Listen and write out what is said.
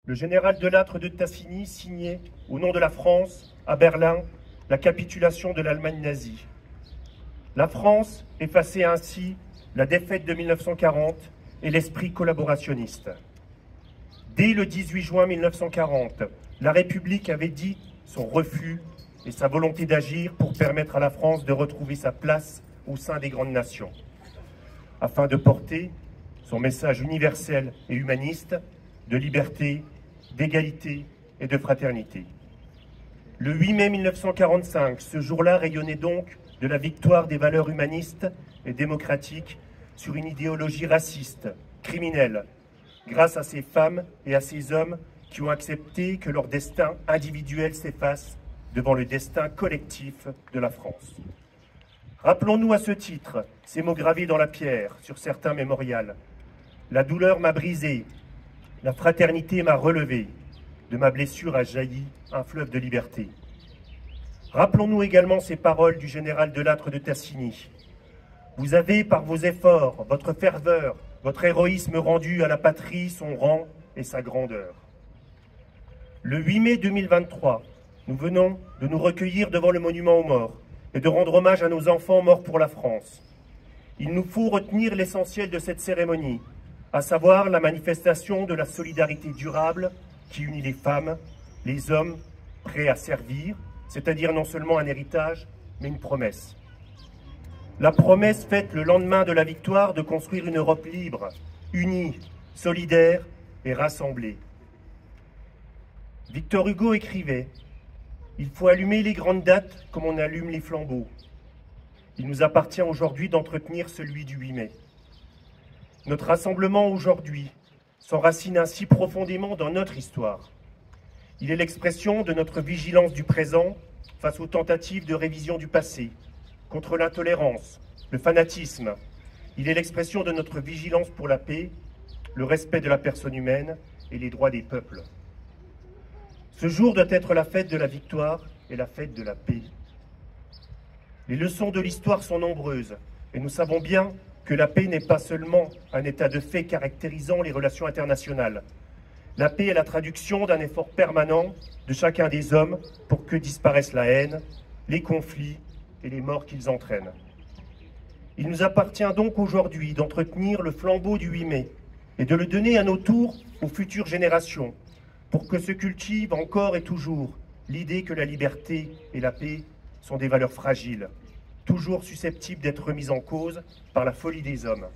le général Delattre de Tassigny signait, au nom de la France, à Berlin, la capitulation de l'Allemagne nazie. La France effaçait ainsi la défaite de 1940 et l'esprit collaborationniste. Dès le 18 juin 1940, la République avait dit son refus et sa volonté d'agir pour permettre à la France de retrouver sa place au sein des grandes nations, afin de porter son message universel et humaniste de liberté, d'égalité et de fraternité. Le 8 mai 1945, ce jour-là rayonnait donc de la victoire des valeurs humanistes et démocratiques sur une idéologie raciste, criminelle, grâce à ces femmes et à ces hommes qui ont accepté que leur destin individuel s'efface devant le destin collectif de la France. Rappelons-nous à ce titre ces mots gravés dans la pierre sur certains mémorials. La douleur m'a brisé, la fraternité m'a relevé, de ma blessure a jailli un fleuve de liberté. Rappelons-nous également ces paroles du général Delattre de Tassigny. Vous avez, par vos efforts, votre ferveur, votre héroïsme rendu à la patrie son rang et sa grandeur. Le 8 mai 2023, nous venons de nous recueillir devant le monument aux morts et de rendre hommage à nos enfants morts pour la France. Il nous faut retenir l'essentiel de cette cérémonie, à savoir la manifestation de la solidarité durable qui unit les femmes, les hommes prêts à servir, c'est-à-dire non seulement un héritage, mais une promesse. La promesse faite le lendemain de la victoire de construire une Europe libre, unie, solidaire et rassemblée. Victor Hugo écrivait « Il faut allumer les grandes dates comme on allume les flambeaux. Il nous appartient aujourd'hui d'entretenir celui du 8 mai. Notre rassemblement aujourd'hui s'enracine ainsi profondément dans notre histoire. Il est l'expression de notre vigilance du présent face aux tentatives de révision du passé, contre l'intolérance, le fanatisme. Il est l'expression de notre vigilance pour la paix, le respect de la personne humaine et les droits des peuples. Ce jour doit être la fête de la victoire et la fête de la paix. Les leçons de l'histoire sont nombreuses et nous savons bien que la paix n'est pas seulement un état de fait caractérisant les relations internationales. La paix est la traduction d'un effort permanent de chacun des hommes pour que disparaissent la haine, les conflits et les morts qu'ils entraînent. Il nous appartient donc aujourd'hui d'entretenir le flambeau du 8 mai et de le donner à nos tours aux futures générations pour que se cultive encore et toujours l'idée que la liberté et la paix sont des valeurs fragiles, toujours susceptibles d'être remises en cause par la folie des hommes.